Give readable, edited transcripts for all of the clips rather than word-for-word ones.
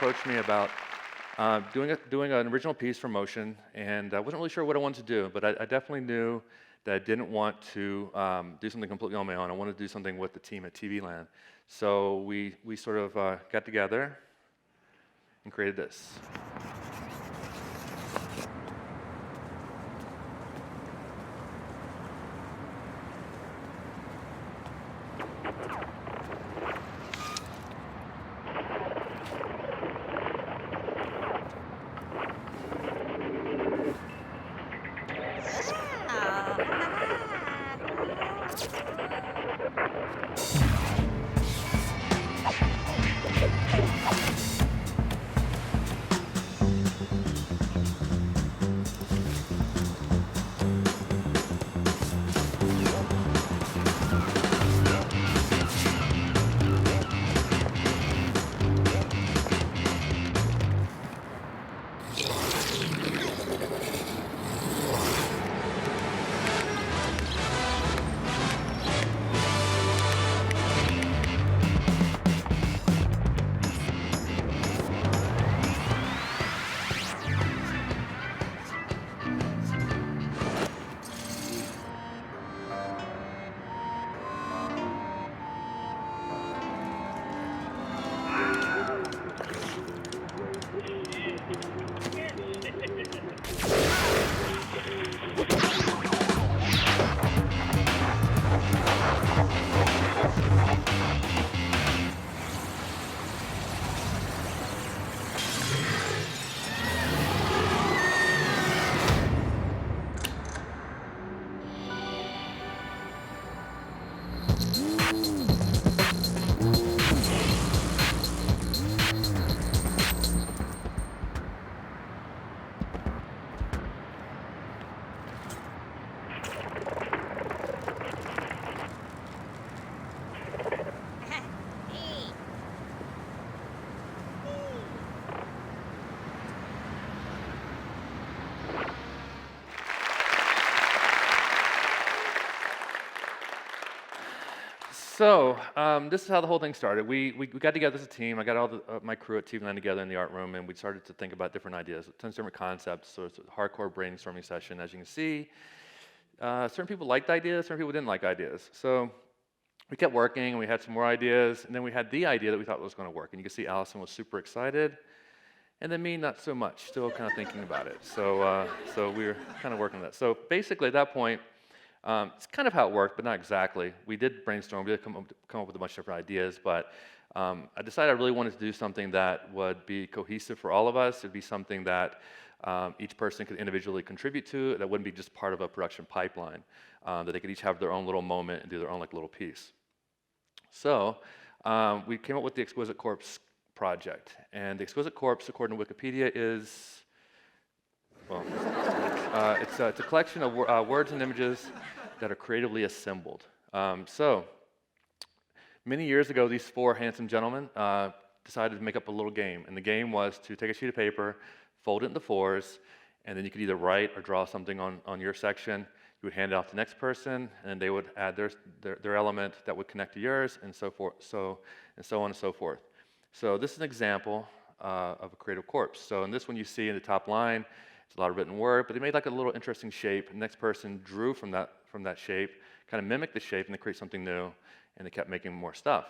approached me about doing an original piece for motion, and I wasn't really sure what I wanted to do, but I definitely knew that I didn't want to do something completely on my own. I wanted to do something with the team at TV Land. So we sort of got together and created this. So this is how the whole thing started. We got together as a team. I got all my crew at TV Land together in the art room, and we started to think about different ideas, tons of different concepts. So it's a hardcore brainstorming session. As you can see, certain people liked ideas, certain people didn't like ideas. So we kept working, and we had some more ideas, and then we had the idea that we thought was going to work. And you can see Allison was super excited, and then me, not so much, still kind of thinking about it. So we were kind of working on that. So basically, at that point, it's kind of how it worked, but not exactly. We did brainstorm, we did come up with a bunch of different ideas, but I decided I really wanted to do something that would be cohesive for all of us. It'd be something that each person could individually contribute to, that wouldn't be just part of a production pipeline, that they could each have their own little moment and do their own little piece. So we came up with the Exquisite Corpse Project, and the Exquisite Corpse, according to Wikipedia, is, well, it's a collection of words and images that are creatively assembled. So many years ago, these four handsome gentlemen decided to make up a little game, and the game was to take a sheet of paper, fold it into fours, and then you could either write or draw something on your section. You would hand it off to the next person, and they would add their element that would connect to yours, and so forth, so on and so forth. So this is an example of a creative corpse. So in this one, you see in the top line, it's a lot of written word, but they made like a little interesting shape. The next person drew from that shape, kind of mimicked the shape, and they created something new, and they kept making more stuff.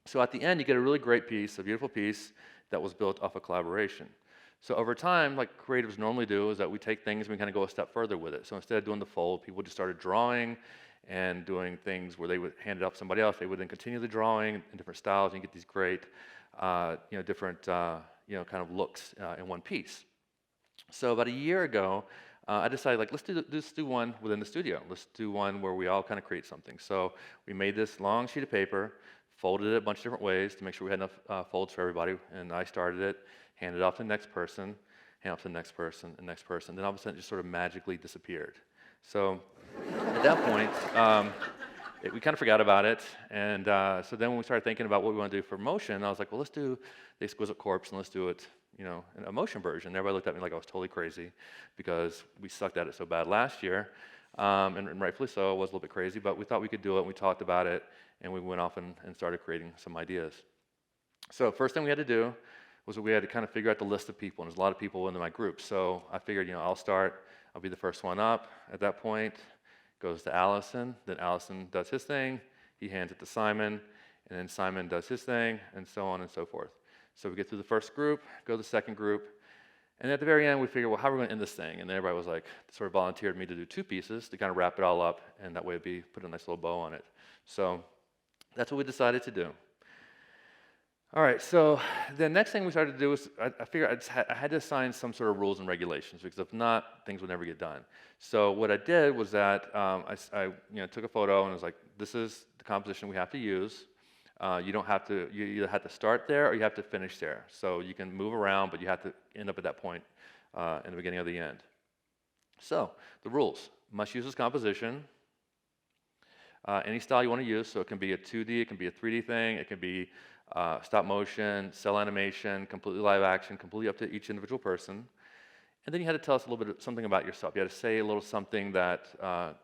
So at the end, you get a really great piece, a beautiful piece that was built off of collaboration. So over time, like creatives normally do, is that we take things and we kind of go a step further with it. So instead of doing the fold, people just started drawing and doing things where they would hand it off to somebody else. They would then continue the drawing in different styles, and you get these great, different, kind of looks in one piece. So about a year ago, I decided, like, let's do one within the studio. Let's do one where we all kind of create something. So we made this long sheet of paper, folded it a bunch of different ways to make sure we had enough folds for everybody, and I started it, handed it off to the next person, hand it off to the next person, and next person. Then all of a sudden, it just sort of magically disappeared. So at that point, we kind of forgot about it, and so then when we started thinking about what we want to do for motion, I was like, well, let's do the Exquisite Corpse, and let's do it, in a motion version. Everybody looked at me like I was totally crazy because we sucked at it so bad last year, and rightfully so. I was a little bit crazy, but we thought we could do it, and we talked about it, and we went off and started creating some ideas. So first thing we had to do was that we had to kind of figure out the list of people, and there's a lot of people in my group. So I figured, I'll start, I'll be the first one up. At that point, goes to Allison, then Allison does his thing, he hands it to Simon, and then Simon does his thing, and so on and so forth. So we get through the first group, go to the second group, and at the very end, we figured, well, how are we going to end this thing? And then everybody was like, sort of volunteered me to do 2 pieces to kind of wrap it all up, and that way it'd put a nice little bow on it. So that's what we decided to do. All right, so the next thing we started to do was, I figured I had to assign some sort of rules and regulations, because if not, things would never get done. So what I did was that I took a photo and was like, this is the composition we have to use. You don't have to, you either have to start there or you have to finish there. So you can move around, but you have to end up at that point in the beginning or the end. So the rules: must use this composition. Any style you want to use, so it can be a 2D, it can be a 3D thing, it can be stop motion, cell animation, completely live action, completely up to each individual person. And then you had to tell us a little bit something about yourself. You had to say a little something that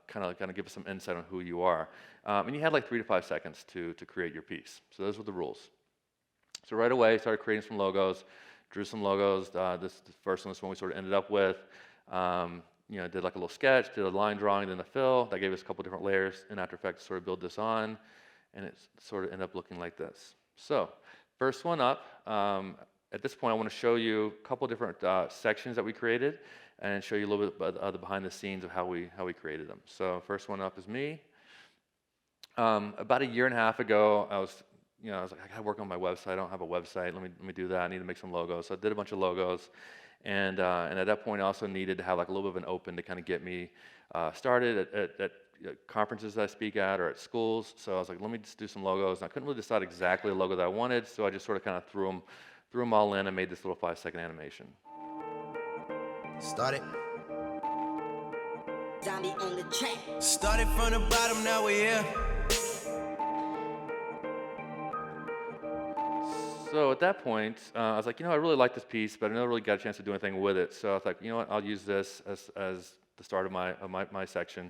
kind of give us some insight on who you are. And you had like 3 to 5 seconds to create your piece. So those were the rules. So right away, I started creating some logos, drew some logos. This first one is one we sort of ended up with. Did like a little sketch, did a line drawing, then a fill. That gave us a couple different layers in After Effects to sort of build this on. And it sort of ended up looking like this. So first one up. At this point, I want to show you a couple different sections that we created and show you a little bit of the behind the scenes of how we created them. So first one up is me. About a year and a half ago, I was like, I got to work on my website. I don't have a website. Let me do that. I need to make some logos. So I did a bunch of logos, and at that point, I also needed to have like a little bit of an open to kind of get me started at conferences that I speak at or at schools. So I was like, let me just do some logos. And I couldn't really decide exactly the logo that I wanted, so I just sort of kind of threw them all in and made this little 5-second animation. Started. Zombie on the track. Started from the bottom, now we're here. So at that point, I was like, I really like this piece, but I never really got a chance to do anything with it. So I was like, you know what, I'll use this as the start of my section.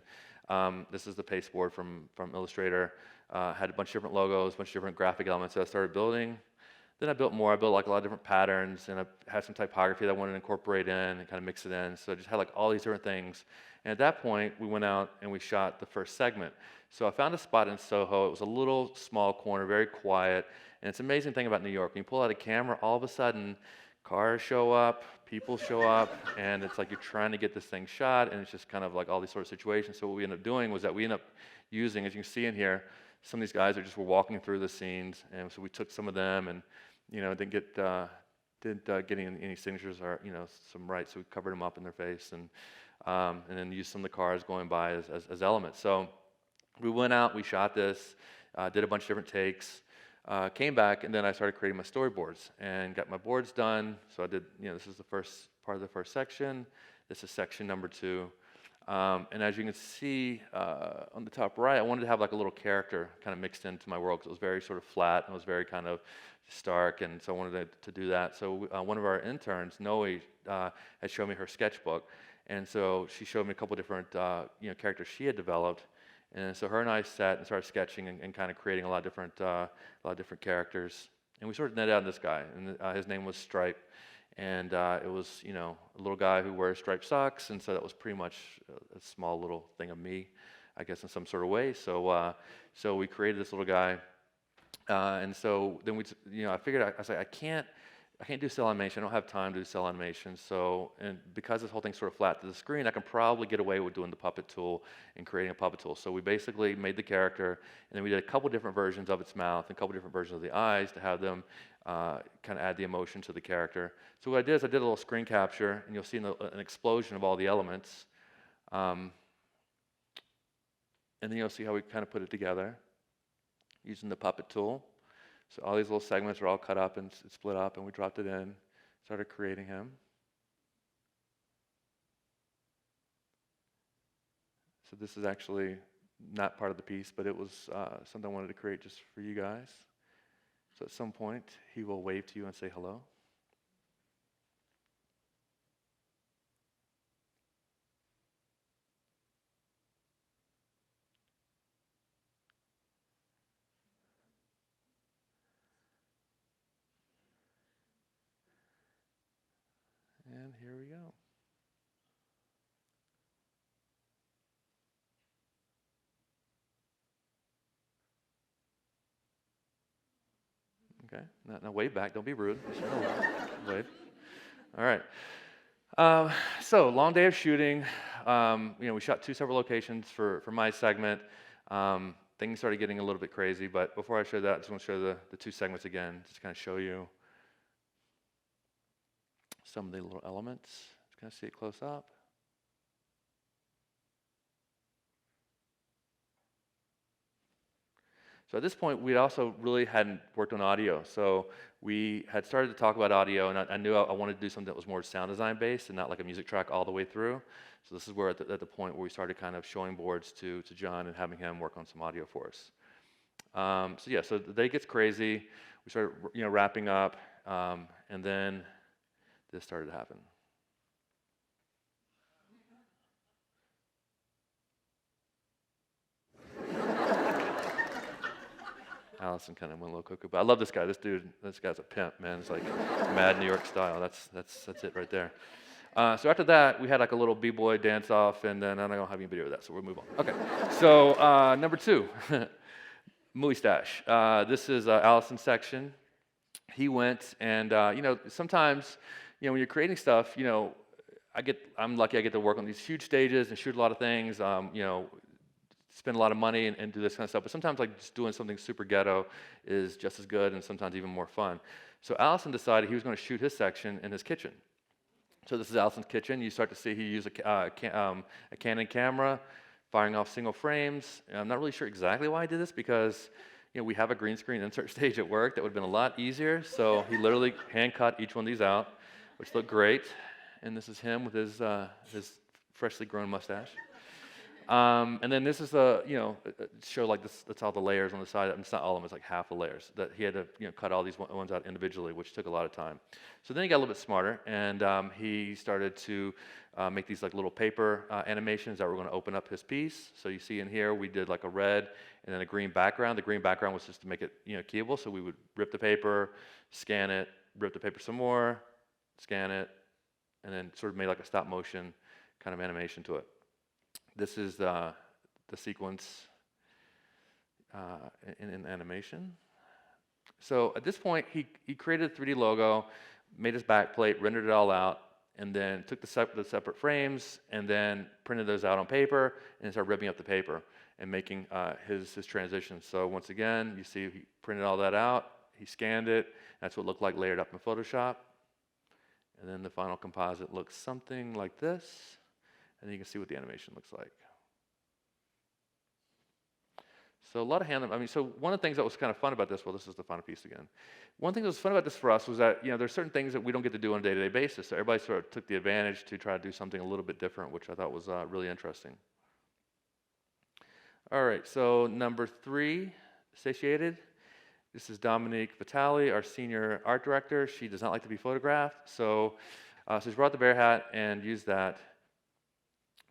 This is the pasteboard from Illustrator. Had a bunch of different logos, a bunch of different graphic elements that I started building. Then I built more. I built like a lot of different patterns, and I had some typography that I wanted to incorporate in and kind of mix it in. So I just had like all these different things. And at that point, we went out and we shot the first segment. So I found a spot in Soho. It was a little small corner, very quiet. And it's an amazing thing about New York. When you pull out a camera, all of a sudden, cars show up, people show up, and it's like you're trying to get this thing shot, and it's just kind of like all these sort of situations. So what we ended up doing was that we ended up using, as you can see in here, some of these guys were walking through the scenes, and so we took some of them and didn't get any signatures or some rights, so we covered them up in their face and then used some of the cars going by as elements. So we went out, we shot this, did a bunch of different takes, came back, and then I started creating my storyboards and got my boards done. So I did, this is the first part of the first section. This is section number 2. And as you can see on the top right, I wanted to have like a little character kind of mixed into my world because it was very sort of flat and it was very kind of stark, and so I wanted to do that. So one of our interns, Noe, had shown me her sketchbook, and so she showed me a couple different characters she had developed, and so her and I sat and started sketching and kind of creating a lot of different characters, and we sort of netted out this guy, and his name was Stripe. And it was, a little guy who wears striped socks, and so that was pretty much a small little thing of me, I guess, in some sort of way. So, so we created this little guy, and so then I figured I was like, I can't do cell animation. I don't have time to do cell animation. So, and because this whole thing's sort of flat to the screen, I can probably get away with doing the puppet tool and creating a puppet tool. So we basically made the character, and then we did a couple different versions of its mouth and a couple different versions of the eyes to have them kind of add the emotion to the character. So what I did is I did a little screen capture, and you'll see an explosion of all the elements. And then you'll see how we kind of put it together using the puppet tool. So all these little segments are all cut up and split up, and we dropped it in, started creating him. So this is actually not part of the piece, but it was something I wanted to create just for you guys. So at some point, he will wave to you and say hello. And here we go. Okay, now wave back. Don't be rude. Just wave. All right. So long day of shooting. We shot 2 separate locations for my segment. Things started getting a little bit crazy, but before I show that, I just want to show the 2 segments again, just to kind of show you some of the little elements. Just kind of see it close up. So at this point, we also really hadn't worked on audio. So we had started to talk about audio, and I knew I wanted to do something that was more sound design based and not like a music track all the way through. So this is where at the point where we started kind of showing boards to John and having him work on some audio for us. So the day gets crazy. We started wrapping up, and then this started to happen. Allison kind of went a little cuckoo, but I love this guy. This guy's a pimp, man. It's like mad New York style. That's it right there. So after that, we had like a little b-boy dance off, and then I don't have any video of that, so we'll move on. Okay. So number 2, movie stash. This is Allison's section. He went and sometimes when you're creating stuff, I'm lucky I get to work on these huge stages and shoot a lot of things. Spend a lot of money and do this kind of stuff. But sometimes like just doing something super ghetto is just as good and sometimes even more fun. So Allison decided he was going to shoot his section in his kitchen. So this is Allison's kitchen. You start to see he used a Canon camera, firing off single frames. And I'm not really sure exactly why he did this because we have a green screen insert stage at work that would have been a lot easier. So he literally hand cut each one of these out, which looked great. And this is him with his freshly grown mustache. And then this is show like this. That's all the layers on the side. It's not all of them. It's like half the layers that he had to cut all these ones out individually, which took a lot of time. So then he got a little bit smarter, and he started to make these like little paper animations that were going to open up his piece. So you see in here we did like a red and then a green background. The green background was just to make it keyable. So we would rip the paper, scan it, rip the paper some more, scan it, and then sort of made like a stop motion kind of animation to it. This is the sequence in animation. So at this point, he created a 3D logo, made his backplate, rendered it all out, and then took the separate frames and then printed those out on paper and started ripping up the paper and making his transition. So once again, you see he printed all that out, he scanned it, that's what it looked like layered up in Photoshop. And then the final composite looks something like this. And you can see what the animation looks like. So a lot of so one of the things that was kind of fun about this, well, this is the final piece again. One thing that was fun about this for us was that, there's certain things that we don't get to do on a day-to-day basis. So everybody sort of took the advantage to try to do something a little bit different, which I thought was really interesting. All right, so number 3, Satiated. This is Dominique Vitale, our senior art director. She does not like to be photographed. So she brought the bear hat and used that.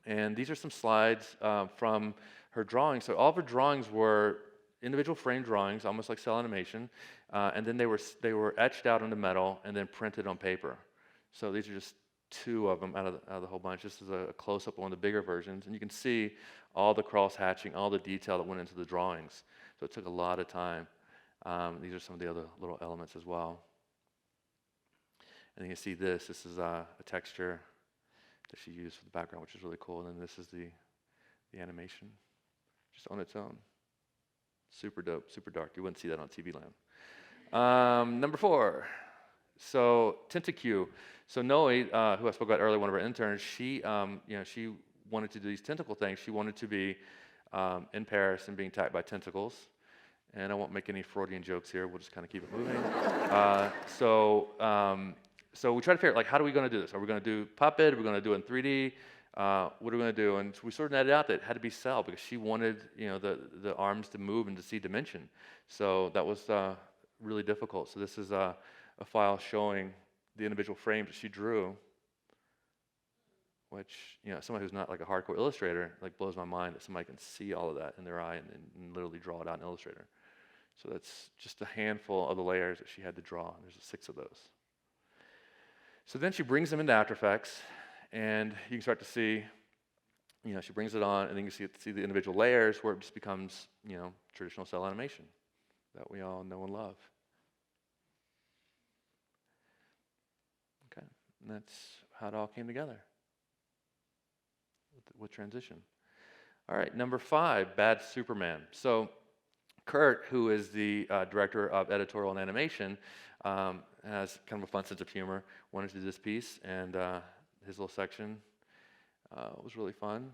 And these are some slides from her drawings. So all of her drawings were individual frame drawings, almost like cell animation, and then they were etched out into metal and then printed on paper. So these are just 2 of them out of the whole bunch. This is a close-up of one of the bigger versions, and you can see all the cross-hatching, all the detail that went into the drawings. So it took a lot of time. These are some of the other little elements as well. And you can see this. This is a texture that she used for the background, which is really cool. And then this is the animation, just on its own. Super dope, super dark. You wouldn't see that on TV land. Number 4, so Tentacue. So Noe, who I spoke about earlier, one of our interns, she wanted to do these tentacle things. She wanted to be in Paris and being attacked by tentacles. And I won't make any Freudian jokes here. We'll just kind of keep it moving. So we tried to figure out, like, how are we going to do this? Are we going to do puppet? Are we going to do it in 3D? What are we going to do? And so we sort of netted out that it had to be cell because she wanted, the arms to move and to see dimension. So that was really difficult. So this is a file showing the individual frames that she drew, which, somebody who's not like a hardcore illustrator, like blows my mind that somebody can see all of that in their eye and literally draw it out in Illustrator. So that's just a handful of the layers that she had to draw. There's 6 of those. So then she brings them into After Effects, and you can start to see, she brings it on, and then you see the individual layers where it just becomes, traditional cell animation that we all know and love. Okay, and that's how it all came together with transition. All right, number 5, Bad Superman. So Kurt, who is the director of editorial and animation, has kind of a fun sense of humor, wanted to do this piece, and his little section was really fun.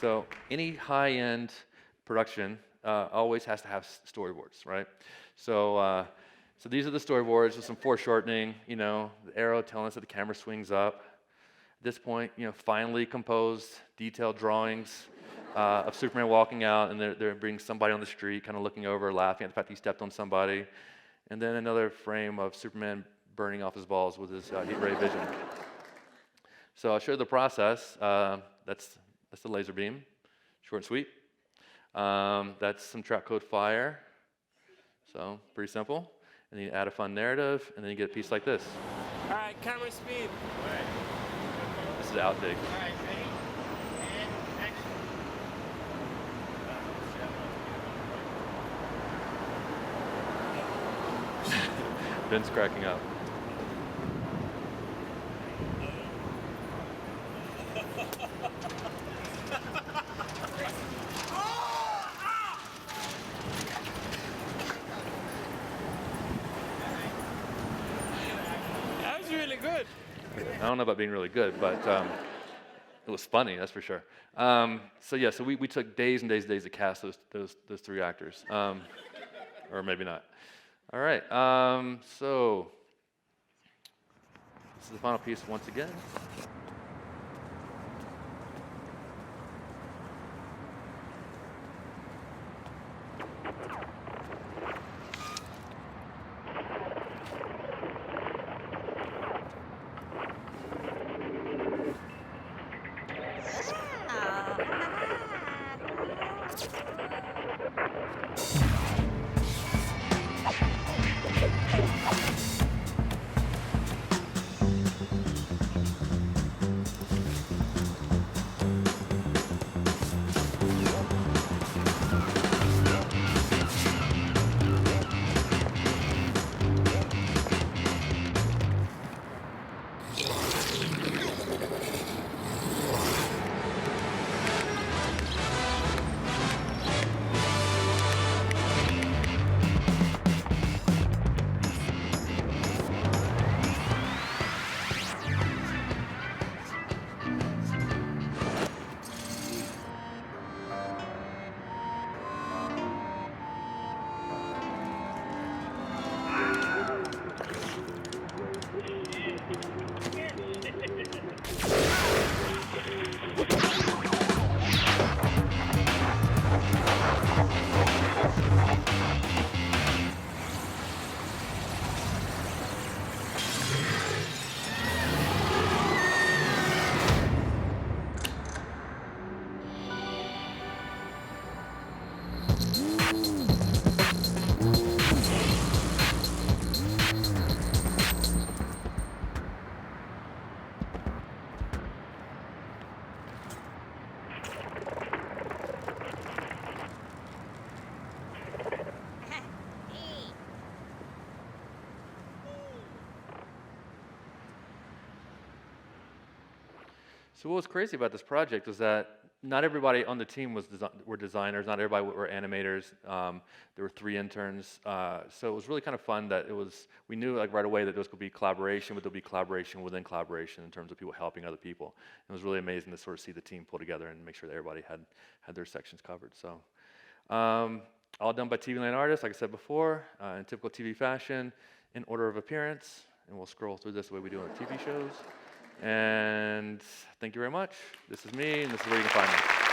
So any high-end production always has to have storyboards, right? So these are the storyboards with some foreshortening, the arrow telling us that the camera swings up. At this point, finely composed, detailed drawings of Superman walking out, and they're bringing somebody on the street, kind of looking over, laughing at the fact he stepped on somebody. And then another frame of Superman burning off his balls with his heat ray vision. So I'll show you the process. That's the laser beam, short and sweet. That's some trap code fire. So pretty simple. And then you add a fun narrative, and then you get a piece like this. All right, camera speed. All right. This is the outtake. All right, ready? And action. Ben's cracking up. That was really good. I don't know about being really good, but it was funny, that's for sure. So we took days and days to cast those 3 actors, or maybe not. All right, so this is the final piece once again. So what was crazy about this project was that not everybody on the team were designers, not everybody were animators. There were 3 interns, so it was really kind of fun that we knew like right away that there was going to be collaboration, but there'll be collaboration within collaboration in terms of people helping other people. It was really amazing to sort of see the team pull together and make sure that everybody had their sections covered. So all done by TV Land artists, like I said before, in typical TV fashion, in order of appearance, and we'll scroll through this the way we do on TV shows. And thank you very much. This is me, and this is where you can find me.